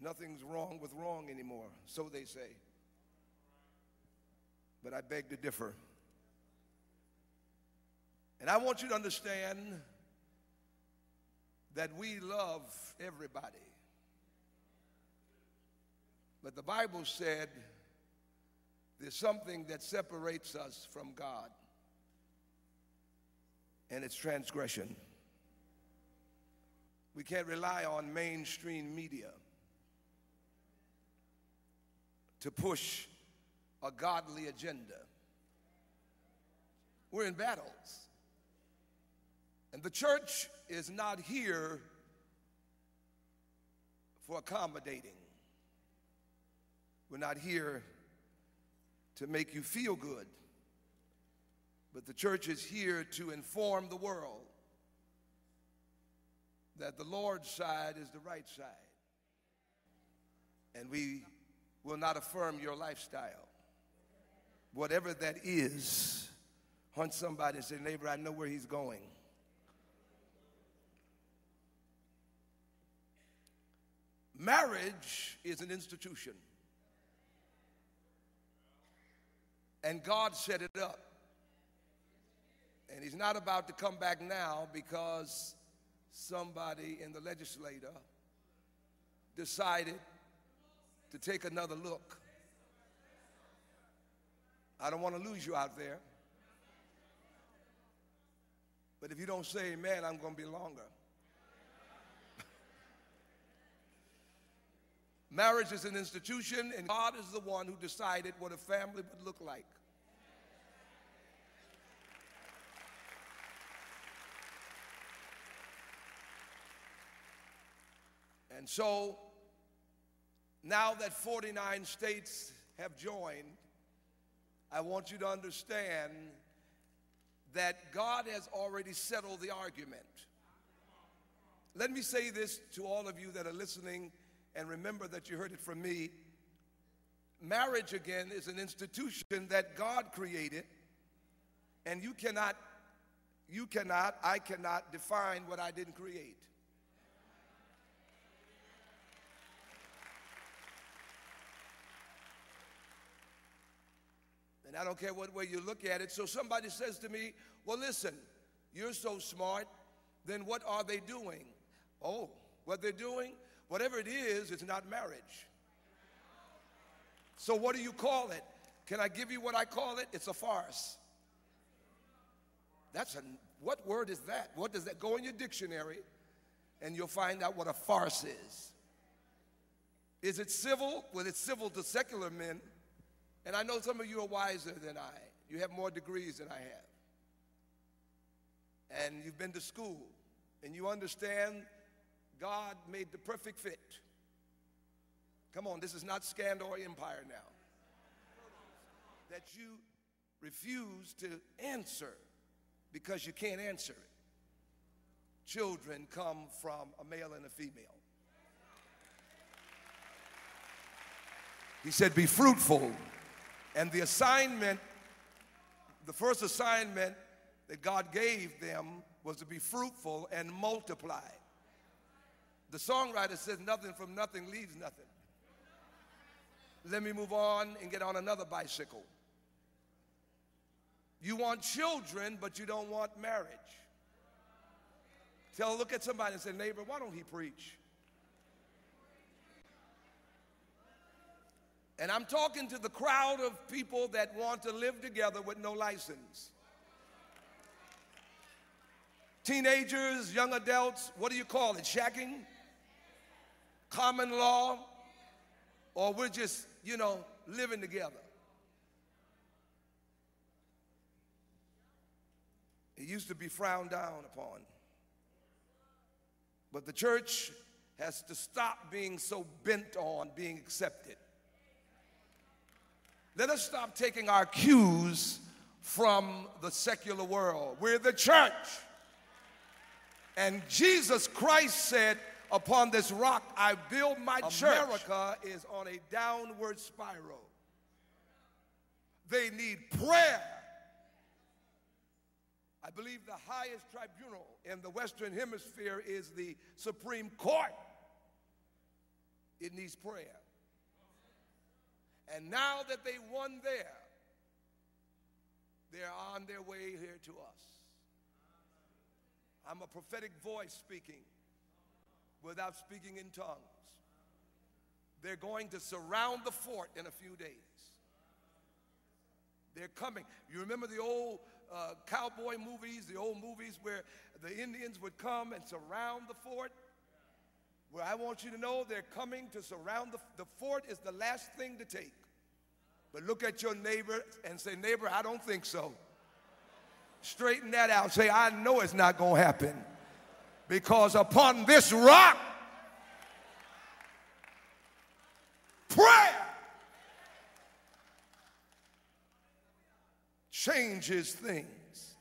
Nothing's wrong with wrong anymore, so they say. But I beg to differ. And I want you to understand that we love everybody. But the Bible said there's something that separates us from God, and it's transgression. We can't rely on mainstream media to push a godly agenda. We're in battles. And the church is not here for accommodating. We're not here to make you feel good. But the church is here to inform the world that the Lord's side is the right side. And we will not affirm your lifestyle. Whatever that is, hunt somebody and say, neighbor, I know where he's going. Marriage is an institution. And God set it up. And he's not about to come back now because somebody in the legislature decided to take another look. I don't want to lose you out there. But if you don't say amen, I'm going to be longer. Marriage is an institution, and God is the one who decided what a family would look like. And so, now that 49 states have joined, I want you to understand that God has already settled the argument. Let me say this to all of you that are listening, and remember that you heard it from me. Marriage, again, is an institution that God created, and I cannot define what I didn't create. And I don't care what way you look at it. So somebody says to me, well, listen, you're so smart, then what are they doing? Oh, what they're doing? Whatever it is, it's not marriage. So what do you call it? Can I give you what I call it? It's a farce. What word is that? What does that? Go in your dictionary and you'll find out what a farce is. Is it civil? Well, it's civil to secular men. And I know some of you are wiser than I. You have more degrees than I have. And you've been to school. And you understand God made the perfect fit. Come on, this is not Scandal or Empire now. That you refuse to answer because you can't answer it. Children come from a male and a female. He said, be fruitful. And the assignment, the first assignment that God gave them was to be fruitful and multiply. The songwriter says nothing from nothing leaves nothing. Let me move on and get on another bicycle. You want children, but you don't want marriage. Look at somebody and say, neighbor, why don't he preach? And I'm talking to the crowd of people that want to live together with no license. Teenagers, young adults, what do you call it? Shacking? Common law? Or we're just, living together. It used to be frowned down upon. But the church has to stop being so bent on being accepted. Let us stop taking our cues from the secular world. We're the church. And Jesus Christ said, upon this rock I build my church. America is on a downward spiral. They need prayer. I believe the highest tribunal in the Western Hemisphere is the Supreme Court. It needs prayer. And now that they won there, they're on their way here to us. I'm a prophetic voice speaking without speaking in tongues. They're going to surround the fort in a few days. They're coming. You remember the old cowboy movies, the old movies where the Indians would come and surround the fort? Well, I want you to know they're coming to surround the fort is the last thing to take. But look at your neighbor and say, neighbor, I don't think so. Straighten that out. Say, I know it's not going to happen. Because upon this rock, prayer changes things.